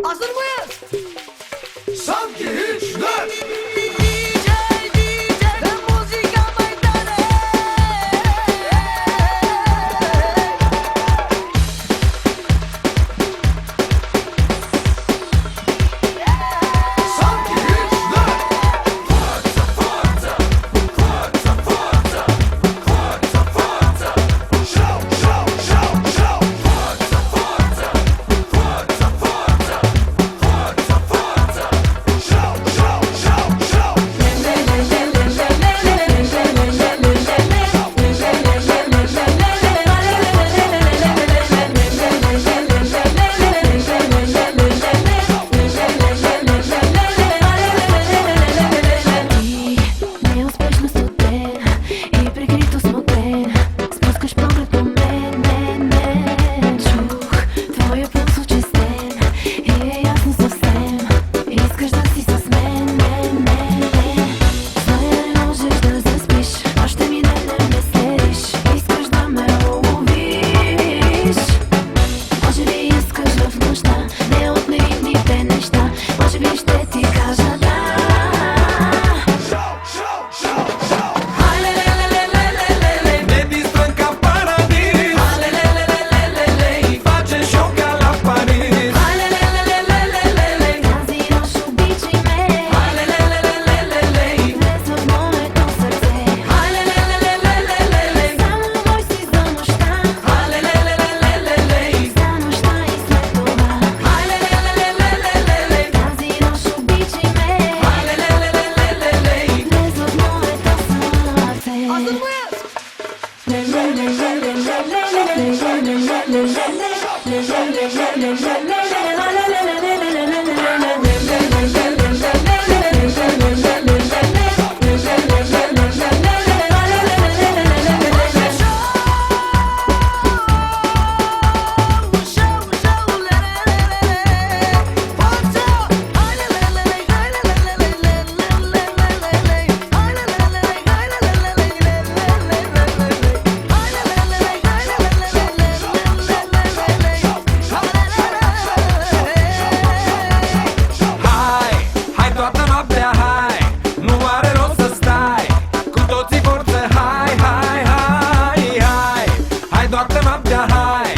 Hazır mıyız? Sanki hiç dön. DJ ve muzika meydanı. Sanki hiç dön. Forza, forza, forza, forza, forza, forza. Show, show, show, show. Forza, forza, forza, forza, forza, forza. Show, show, show, show. И неуспешно студен и прикрито смутен, спускаш поглед по мен. Чух твоя пулс очистен и е ясно съвсем, искаш да си с мен. Зная, не можеш да заспиш, още ми не следиш, искаш да ме уловиш. Може би искаш в нощта, не от наивните неща, може би ще ти кажа да. Show, show, show, show. Vedi stanca paradis. Face show ca la Paris. Тази нощ обичай ме, днес в моето сърце. Само мой си за нощта, за нощта и след това. Тази нощ обичай ме, днес в моето сърце. Hazır mıyız? Hai toată noaptea, hai. Nu are rost să stai. Cu toții forță, hai. Hai toată noaptea, hai.